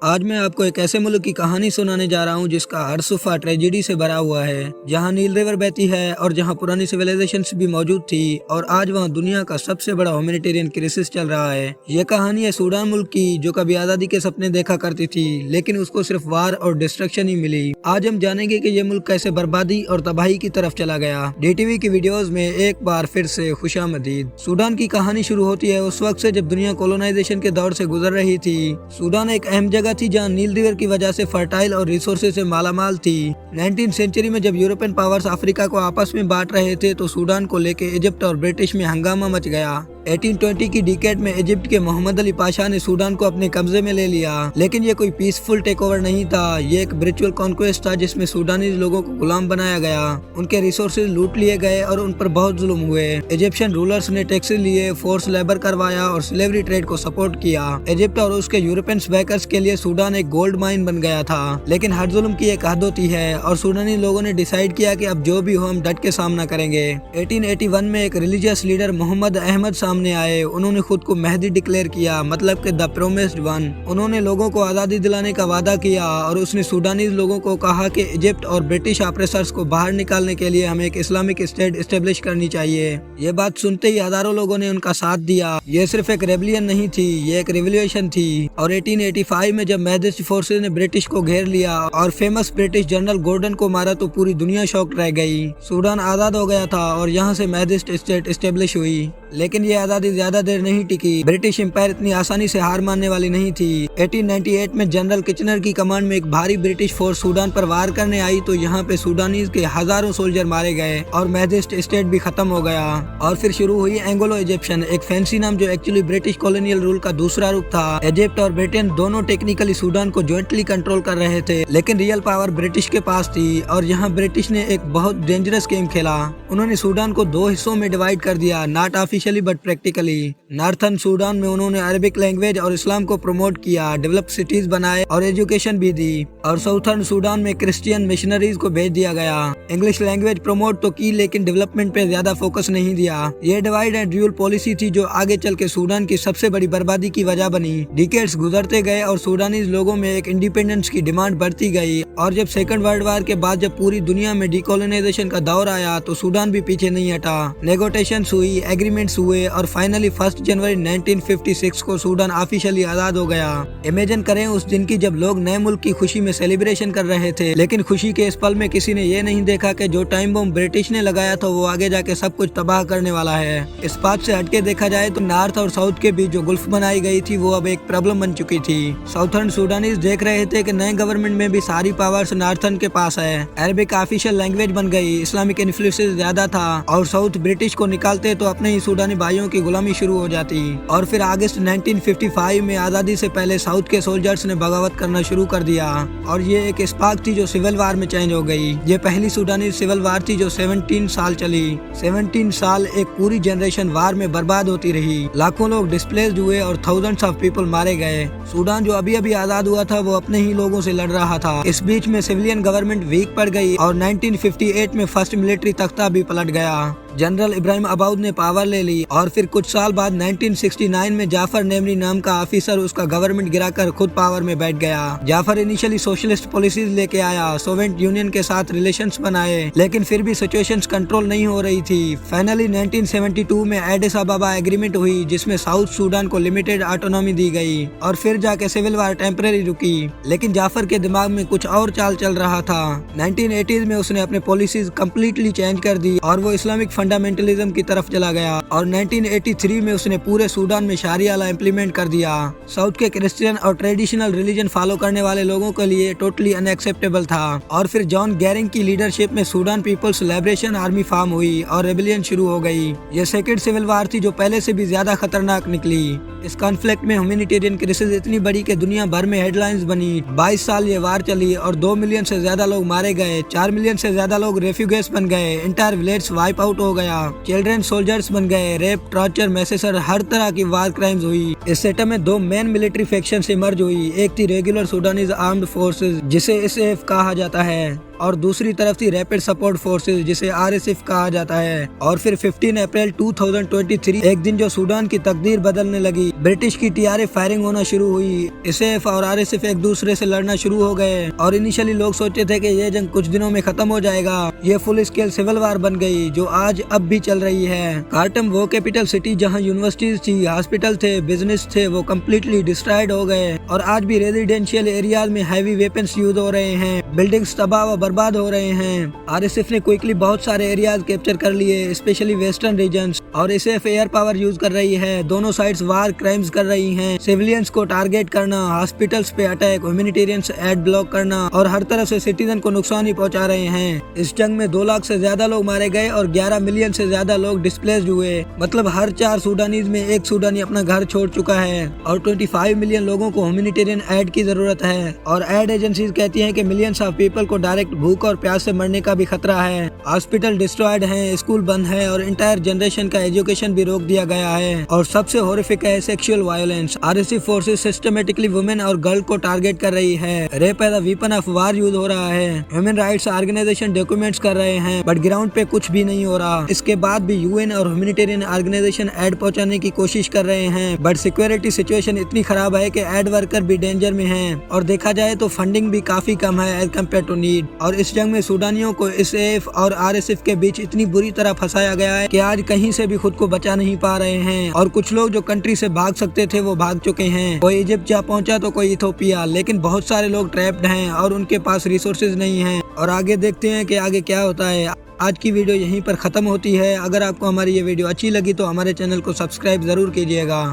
आज मैं आपको एक ऐसे मुल्क की कहानी सुनाने जा रहा हूँ जिसका हर सुफ़ा ट्रेजेडी से भरा हुआ है, जहाँ नील रिवर बहती है और जहाँ पुरानी सिविलाइजेशंस भी मौजूद थी और आज वहाँ दुनिया का सबसे बड़ा ह्यूमैनिटेरियन क्राइसिस चल रहा है। ये कहानी है सूडान मुल्क की, जो कभी आज़ादी के सपने देखा करती थी लेकिन उसको सिर्फ वार और डिस्ट्रक्शन ही मिली। आज हम जानेंगे कि ये मुल्क कैसे बर्बादी और तबाही की तरफ चला गया। DTV की वीडियोस में एक बार फिर से खुशामदीद। सूडान की कहानी शुरू होती है उस वक्त से जब दुनिया कोलोनाइजेशन के दौर से गुजर रही थी। सूडान एक अहम जगह थी जहाँ नील रिवर की वजह से फर्टाइल और रिसोर्सेज से मालामाल थी। 19वीं सेंचुरी में जब यूरोपियन पावर्स अफ्रीका को आपस में बांट रहे थे तो सूडान को लेके इजिप्ट और ब्रिटिश में हंगामा मच गया। 1820 की डिकेड में इजिप्ट के मोहम्मद अली पाशा ने सूडान को अपने कब्जे में ले लिया, लेकिन ये कोई पीसफुल टेक ओवर नहीं था। ये एक ब्रिचुअल कॉन्क्वेस्ट था जिसमें सूडानी लोगों को गुलाम बनाया गया, उनके रिसोर्सेज लूट लिए गए और उन पर बहुत जुल्म हुए। इजिप्शियन रूलर्स ने टैक्सेस लिए, फोर्स लेबर करवाया और स्लेवरी ट्रेड को सपोर्ट किया। इजिप्ट और उसके यूरोपियन बैकर्स के लिए सूडान एक गोल्ड माइन बन गया था, लेकिन हर जुल्म की एक हद होती है और सूडानी लोगों ने डिसाइड किया कि अब जो भी हो हम डट के सामना करेंगे। 1881 में एक रिलीजियस लीडर मोहम्मद अहमद सामने आए। उन्होंने खुद को मेहदी डिक्लेयर किया, मतलब कि द प्रोमिस्ड वन। उन्होंने लोगों को आजादी दिलाने का वादा किया और उसने सूडानी लोगों को कहा कि इजिप्ट और ब्रिटिश ऑपरेसर्स को बाहर निकालने के लिए हमें एक इस्लामिक स्टेट एस्टेब्लिश करनी चाहिए। ये बात सुनते ही हजारों लोगों ने उनका साथ दिया। ये सिर्फ एक रेबलियन नहीं थी, ये एक रिवोल्यूशन थी। और 1885 में जब मेहदिस्ट फोर्सेज ने ब्रिटिश को घेर लिया और फेमस ब्रिटिश जनरल गॉर्डन को मारा तो पूरी दुनिया शॉक्ड रह गई। सूडान आजाद हो गया था और यहाँ से मेहदिस्ट स्टेट एस्टेब्लिश हुई, लेकिन ये आजादी ज्यादा देर नहीं टिकी। ब्रिटिश एम्पायर इतनी आसानी से हार मानने वाली नहीं थी। 1898 में जनरल किचनर की कमांड में एक भारी ब्रिटिश फोर्स सूडान पर वार करने आई तो यहाँ पे सूडानीज के हजारों सोल्जर मारे गए और मेहदिस्ट स्टेट भी खत्म हो गया। और फिर शुरू हुई एंग्लो इजिप्शियन, एक फैंसी नाम जो एक्चुअली ब्रिटिश कॉलोनियल रूल का दूसरा रूप था। इजिप्ट और ब्रिटेन दोनों टेक्निकली सूडान को ज्वाइंटली कंट्रोल कर रहे थे, लेकिन रियल पावर ब्रिटिश के पास थी। और यहाँ ब्रिटिश ने एक बहुत डेंजरस गेम खेला। उन्होंने सूडान को दो हिस्सों में डिवाइड कर दिया, not officially but practically. Northern Sudan में उन्होंने अरबिक लैंग्वेज और इस्लाम को प्रमोट किया, डेवलप सिटीज बनाए और एजुकेशन भी दी। और साउथर्न सूडान में क्रिश्चियन मिशनरीज को भेज दिया गया। इंग्लिश लैंग्वेज प्रमोट तो की, लेकिन डेवलपमेंट पे ज्यादा फोकस नहीं दिया। ये डिवाइड एंड रूल पॉलिसी थी जो आगे चल के सूडान की सबसे बड़ी बर्बादी की वजह बनी। डिकेड्स गुजरते गए और सूडानीज लोगों में एक इंडिपेंडेंस की डिमांड बढ़ती गई। और जब सेकंड वर्ल्ड वार के बाद जब पूरी दुनिया में डिकोलोनाइजेशन का दौर आया तो सूडान भी पीछे नहीं हटा। नेगोशिएशंस हुई, एग्रीमेंट्स हुए और फाइनली 1 जनवरी 1956 को सूडान ऑफिशियली आजाद हो गया। इमेजिन करें उस दिन की जब लोग नए मुल्क की खुशी में सेलिब्रेशन कर रहे थे, लेकिन खुशी के इस पल में किसी ने ये नहीं देखा कि जो टाइम बम ब्रिटिश ने लगाया था वो आगे जाके सब कुछ तबाह करने वाला है। इस बात से हटके देखा जाए तो नॉर्थ और साउथ के बीच जो गुल्फ बनाई गई थी वो अब एक प्रॉब्लम बन चुकी थी। साउथर्न सूडानीज देख रहे थे कि नए गवर्नमेंट में भी सारी पावर्स नॉर्थर्न के पास है। अरबिक ऑफिशियल लैंग्वेज बन गई, इस्लामिक इन्फ्लुएंस ज्यादा था और साउथ ब्रिटिश को निकालते तो अपने ही सूडानी भाइयों की गुलामी शुरू हो जाती। और फिर अगस्त 1955 में आजादी से पहले साउथ के सोल्जर्स ने बगावत करना शुरू कर दिया और ये एक स्पार्क थी जो सिविल वार में चेंज हो गई। ये पहली सूडानी सिविल वार थी जो 17 साल चली। 17 साल एक पूरी जनरेशन वार में बर्बाद होती रही। लाखों लोग डिस्प्लेस्ड हुए और थाउजेंड्स ऑफ पीपल मारे गए। सूडान जो अभी अभी आजाद हुआ था वो अपने ही लोगों से लड़ रहा था। इस बीच में सिविलियन गवर्नमेंट वीक पड़ गई और 1958 में फर्स्ट मिलिट्री तख्ता भी पलट गया। जनरल इब्राहिम अबाउद ने पावर ले ली और फिर कुछ साल बाद 1969 में जाफर नेमरी नाम का ऑफिसर उसका गवर्नमेंट गिराकर खुद पावर में बैठ गया। जाफर इनिशियली सोशलिस्ट पॉलिसीज लेके आया, सोवियत यूनियन के साथ रिलेशंस बनाए, लेकिन फिर भी सिचुएशंस कंट्रोल नहीं हो रही थी। फाइनली 1972 में एडिस अबाबा एग्रीमेंट हुई जिसमें साउथ सूडान को लिमिटेड ऑटोनॉमी दी गई और फिर जाके सिविल वार टेम्परेरी रुकी। लेकिन जाफर के दिमाग में कुछ और चाल चल रहा था। 1980s में उसने अपने पॉलिसीज कम्प्लीटली चेंज कर दी और वो इस्लामिक फंडामेंटलिज्म की तरफ चला गया और 1983 में उसने पूरे सूडान में शरिया लॉ इम्प्लीमेंट कर दिया। साउथ के क्रिश्चियन और ट्रेडिशनल रिलीजन फॉलो करने वाले लोगों के लिए टोटली अनएक्सेप्टेबल था। और फिर जॉन गैरिंग की लीडरशिप में Sudan People's Liberation Army form हुई और रेबेलियन शुरू हो गई। ये सेकंड सिविल वार थी जो पहले से भी ज्यादा खतरनाक निकली। इस कॉन्फ्लिक्ट में ह्यूमैनिटेरियन क्राइसिस इतनी बड़ी कि दुनिया भर में हेडलाइंस बनी। 22 साल ये वार चली और 2 मिलियन से ज्यादा लोग मारे गए, 4 मिलियन से ज्यादा लोग रेफ्यूजीज बन गए, इंटायर विलेज वाइप आउट हो गया, चिल्ड्रन सोल्जर्स बन गए, रेप, टॉर्चर, मैसेसर, हर तरह की वार क्राइम्स हुई। इस सेटअप में 2 मेन मिलिट्री फैक्शन इमर्ज हुई। एक थी रेगुलर सूडानीज आर्म्ड फोर्सेस जिसे एसएएफ कहा जाता है और दूसरी तरफ थी रैपिड सपोर्ट फोर्सेज जिसे RSF कहा जाता है। और फिर 15 अप्रैल 2023 एक दिन जो सूडान की तकदीर बदलने लगी, ब्रिटिश की TRF फायरिंग होना शुरू हुई। SF और RSF एक दूसरे से लड़ना शुरू हो गए और इनिशियली लोग सोचे थे कि ये जंग कुछ दिनों में खत्म हो जाएगा। ये फुल स्केल सिविल वार बन गई जो आज अब भी चल रही है। खार्टम वो कैपिटल सिटी जहाँ यूनिवर्सिटीज थी, हॉस्पिटल थे, बिजनेस थे, वो कम्प्लीटली डिस्ट्रॉयड हो गए और आज भी रेजिडेंशियल एरियाज में हैवी वेपन्स यूज हो रहे हैं, बिल्डिंग्स तबाह व बर्बाद हो रहे हैं। RSF ने क्विकली बहुत सारे एरियाज कैप्चर कर लिए, स्पेशली वेस्टर्न रीजन्स, और SF एयर पावर यूज कर रही है। दोनों साइड्स वार क्राइम्स कर रही हैं, सिविलियंस को टारगेट करना, हॉस्पिटल्स पे अटैक, ह्यूमैनिटेरियन एड ब्लॉक करना और हर तरफ से सिटीजन को नुकसान ही पहुंचा रहे हैं। इस जंग में 2 लाख से ज्यादा लोग मारे गए और 11 मिलियन से ज्यादा लोग डिस्प्लेस्ड हुए। मतलब हर 4 सूडानीज में एक सूडानी अपना घर छोड़ चुका है और 25 मिलियन लोगों को ह्यूमैनिटेरियन एड की जरूरत है। और एड एजेंसीज कहती हैं कि मिलियंस ऑफ पीपल को डायरेक्ट भूख और प्यास से मरने का भी खतरा है। हॉस्पिटल डिस्ट्रॉयड हैं, स्कूल बंद है और इंटायर जनरेशन का एजुकेशन भी रोक दिया गया है। और सबसे हॉरिफिक है sexual violence. RSF forces systematically women और गर्ल को टारगेट कर रही है। Rape as a weapon of war use हो रहा है। ह्यूमन राइट्स ऑर्गेनाइजेशन डॉक्यूमेंट्स कर रहे हैं बट ग्राउंड पे कुछ भी नहीं हो रहा। इसके बाद भी UN और ह्यूमैनिटेरियन ऑर्गेनाइजेशन एड पहुंचाने की कोशिश कर रहे हैं बट सिक्योरिटी सिचुएशन इतनी खराब है कि एड वर्कर भी डेंजर में हैं और देखा जाए तो फंडिंग भी काफी कम है एज कम्पेयर टू नीड। और इस जंग में सूडानियों को SF और RSF के बीच इतनी बुरी तरह फंसाया गया है कि आज कहीं से भी खुद को बचा नहीं पा रहे हैं। और कुछ लोग जो कंट्री से भाग सकते थे वो भाग चुके हैं। कोई इजिप्ट जा पहुंचा तो कोई इथोपिया, लेकिन बहुत सारे लोग ट्रैप्ड हैं और उनके पास रिसोर्सेज नहीं हैं। और आगे देखते हैं कि आगे क्या होता है। आज की वीडियो यहीं पर खत्म होती है। अगर आपको हमारी ये वीडियो अच्छी लगी तो हमारे चैनल को सब्सक्राइब जरूर कीजिएगा।